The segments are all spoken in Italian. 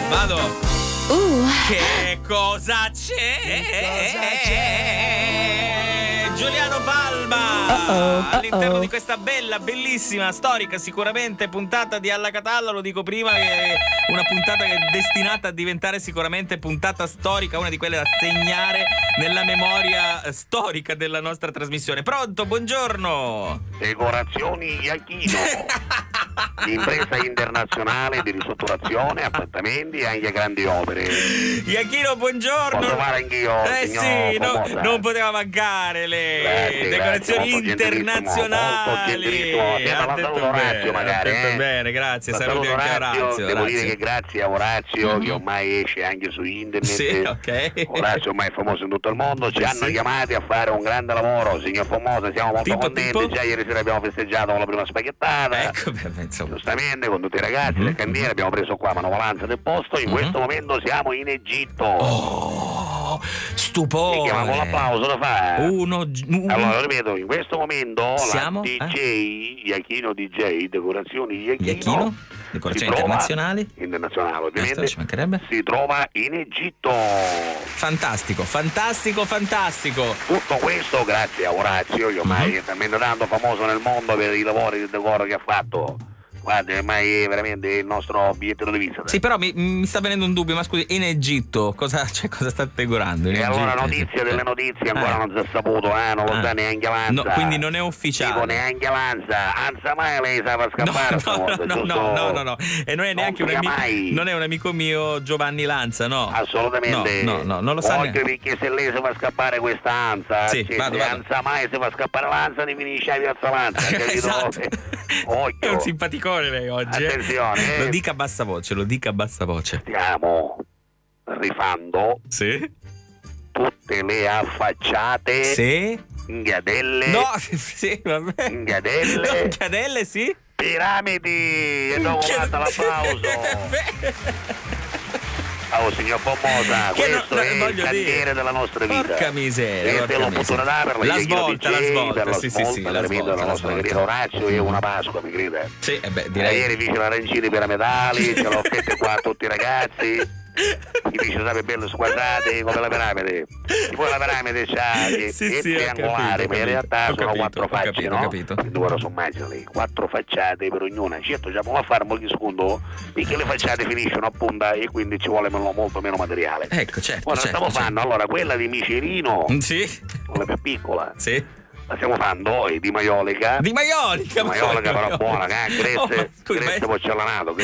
Vado. Che cosa c'è? Giuliano Palma all'interno di questa bellissima, storica sicuramente puntata di Alla Catalla. Lo dico prima, che è una puntata che è destinata a diventare sicuramente puntata storica, una di quelle da segnare nella memoria storica della nostra trasmissione. Pronto? Buongiorno. Decorazioni Iachino, impresa internazionale di ristrutturazione, appartamenti e anche grandi opere. Iachino, buongiorno. Posso fare anch'io? Sì, non poteva mancare le decorazioni internazionali. Ha detto Orazio, magari. Bene, grazie. Saluti anche a Orazio. Devo dire che grazie a Orazio, che ormai esce anche su internet. Sì, ok. Orazio ormai è famoso in tutto il mondo. Ci hanno chiamati a fare un grande lavoro, signor Famoso. Siamo molto contenti. Già ieri sera abbiamo festeggiato con la prima spaghettata. Ecco, insomma. Giustamente, con tutti i ragazzi, le candiere, abbiamo preso qua manovalanza del posto. In questo momento siamo in Egitto. Oh, stupore. E chiamiamo l'applauso, lo fa? Uno. Allora, ripeto, in questo momento siamo? La DJ, Iachino DJ, decorazioni Iachino, decorazioni internazionali, ovviamente, ci mancherebbe. Si trova in Egitto. Fantastico. Tutto questo grazie a Orazio, che ormai è talmente tanto famoso nel mondo per i lavori di decoro che ha fatto. Guarda, ormai è veramente il nostro biglietto di visita. Sì, però mi sta venendo un dubbio, ma scusi, in Egitto cosa sta decorando? E allora delle notizie ancora non si è saputo, non lo sa neanche Avanza. No, quindi non è ufficiale. Dico neanche Avanza, anza mai lei sa far scappare. No. E non è neanche non è un amico mio, Giovanni Lanza, no. Assolutamente. No, non lo sa neanche. Perché se lei si fa scappare questa Anza, sì, vado. Anza mai si fa scappare l'Anza, ne finisce a Piazza Lanza. Esatto. Occhio. È un simpaticone lei oggi. Attenzione. Lo dica a bassa voce. Stiamo rifando tutte le affacciate. Sì. Inghiadelle. No, sì, vabbè. Inghiadelle, sì. Piramidi. E dopo fatta l'applauso. Oh, signor Pommosa, questo è il cantiere della nostra vita. Porca miseria. E l'opportunità per la svolta. Sì, la nostra carriera. Orazio è una Pasqua, mi crede. Sì, direi. Ieri fece l'arancini piramidali, ce l'ho fatte qua a tutti i ragazzi. Gli dice sape bello squadrate come la piramide. E poi la piramide c'ha è triangolare, ma in realtà sono quattro facce, no? Quindi ora sono immaginali, 4 facciate per ognuna. Certo, già può fare molti secondo perché le facciate finiscono a punta e quindi ci vuole molto meno materiale. Ecco, certo. Ora stiamo fanno allora quella di Micerino, quella più piccola. Sì. La stiamo fando di maiolica. Però buona, Grezze porcellanato,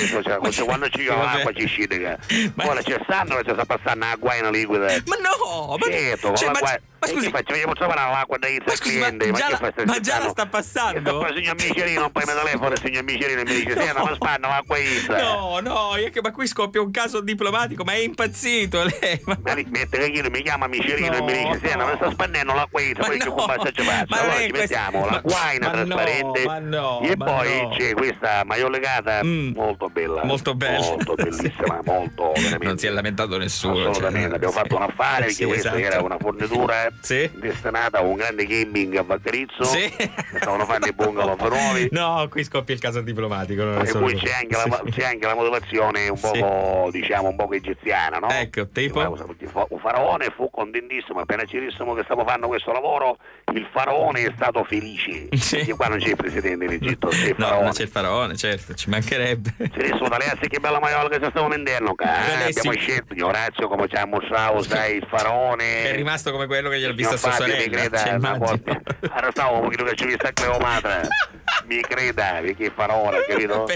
quando ci io l'acqua ci scide. Ora c'è Sandro che ci sta passando la guaina liquida. Ma no! Certo, ma scusi, facciamo trovare l'acqua da il cliente, ma già la sta passando? Il signor Micerino, poi mi telefono il signor Micerino e mi dice senta, ma spanno l'acqua Isa. Ma qui scoppia un caso diplomatico, ma è impazzito lei. Ma mette che io mi chiama Micerino e mi dice senta, ma sta spannendo l'acqua Isa, poi che combacia ci faccia. Allora ci mettiamo la guaina trasparente e poi c'è questa maiolegata molto bella, molto bellissima, molto veramente. Non si è lamentato nessuno. Assolutamente, abbiamo fatto un affare perché questa era una fornitura destinata a un grande gaming a Vaccarizzo. Stavano facendo i bungalow nuovi. No, qui scoppia il caso diplomatico. E poi c'è anche la motivazione un poco, diciamo, un poco egiziana, no? Ecco, tipo un faraone fu contentissimo, appena ci dissimo che stavo facendo questo lavoro, il faraone è stato felice. Perché qua non c'è il presidente in Egitto, c'è il faraone. No, c'è il faraone, certo, ci mancherebbe. Ci dissimo dalle che bella maiola che ci stiamo vendendo, abbiamo scelto Orazio come ci ha mostrato, sai, il faraone. È rimasto come quello che gli ha visto a sua sorella. Arrestavo un pochino che ci vista a Cleopatra. Mi creda, perché è faraone, capito?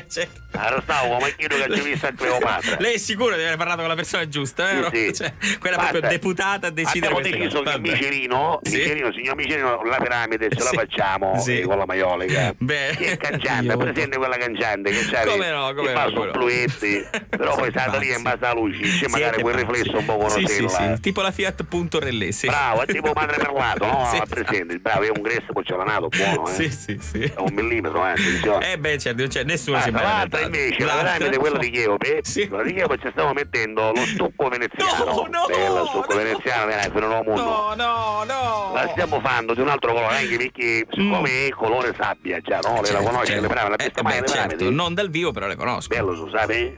Arrestavo come quello che ci vista a Cleopatra. Lei è sicuro di aver parlato con la persona giusta, vero? Sì. Cioè, quella proprio deputata a decidere queste cose. Che Micerino, signor Micerino, la piramide ce la facciamo con la maiolica. Che è cangiante, presente quella cangiante che c'ha che fa suppluetti, però poi sta lì in base alla luce, c'è magari quel riflesso un po' con tipo la Fiat Punto Relè, bravo, è tipo madre perlato, no? Presente, bravo, è un gresso porcellanato buono, Sì. È 1 mm attenzione. Beh, certo, non c'è nessuno si l'altra invece, la piramide, quella di Cheope, sì. quella di Cheope ci stiamo mettendo lo stucco veneziano. No, bello stucco veneziano, viene per un nuovo mondo. No. La stiamo fanando di un altro colore, anche perché siccome è colore sabbia, già, no? Lei la conosce, le piramidi, l'ha vista mai le piramidi? Certo, non dal vivo, però le conosco. Bello, tu sai?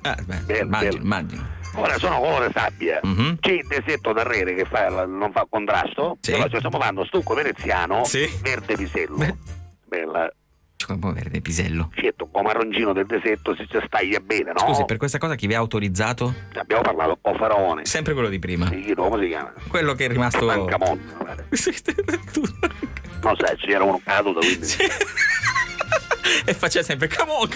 Immagino. Ora sono colore sabbia, c'è il desetto da rete che non fa contrasto, però ci stiamo facendo stucco veneziano, verde pisello. Bella. Come verde pisello? Certo, come marroncino del desetto si staglia bene, no? Scusi, per questa cosa chi vi ha autorizzato? Abbiamo parlato con Faraone. Sempre quello di prima. Sì, come si chiama? Quello che è rimasto. Tancamon. Non sai, c'era uno caduto, quindi. E faceva sempre come on.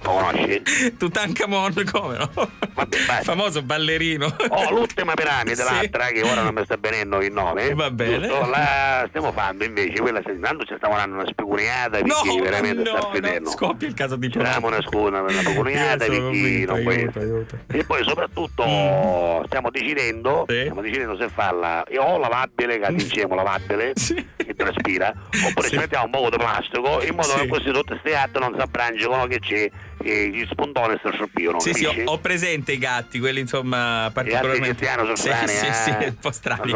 Lo conosci? Tutankhamon, come no? Vabbè, vai. Famoso ballerino. L'ultima piramide, l'altra, che ora non mi sta venendo il nome. Va bene. Giusto? La stiamo facendo invece, quella intanto ci stiamo dando una spiguniata perché veramente sta finendo. Scoppia il caso di Facciamo una spiguniata perché non può essere. E poi soprattutto stiamo decidendo se farla o lavabile, che diciamo lavabile, che traspira, oppure ci mettiamo un po' di plastico in modo che così tutte queste altre non si abbrangiano che c'è gli spuntoni sta scioppiano. Sì, ho presente i gatti, quelli insomma particolarmente. Sì, un po' strani.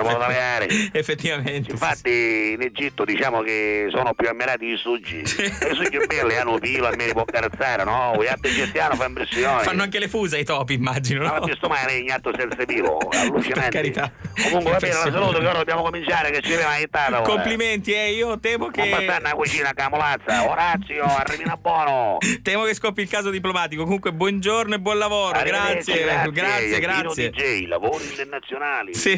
Effettivamente. Infatti in Egitto diciamo che sono più ammirati i suggi. I suggi belli hanno filo, almeno può carezzare, no? Gli altri egiziani fanno impressione. Fanno anche le fusa i topi, immagino. No, ma questo mai è regnato senza filo, allucinante. Per carità. Comunque va bene, la saluto che ora dobbiamo cominciare, che ci aveva aiutato. Complimenti, io temo che. Non passare una cucina camolazza, Orazio, arrivi a buono. Temo che scoppi il caso diplomatico. Comunque buongiorno e buon lavoro. Grazie. DJ, lavori internazionali. Sì.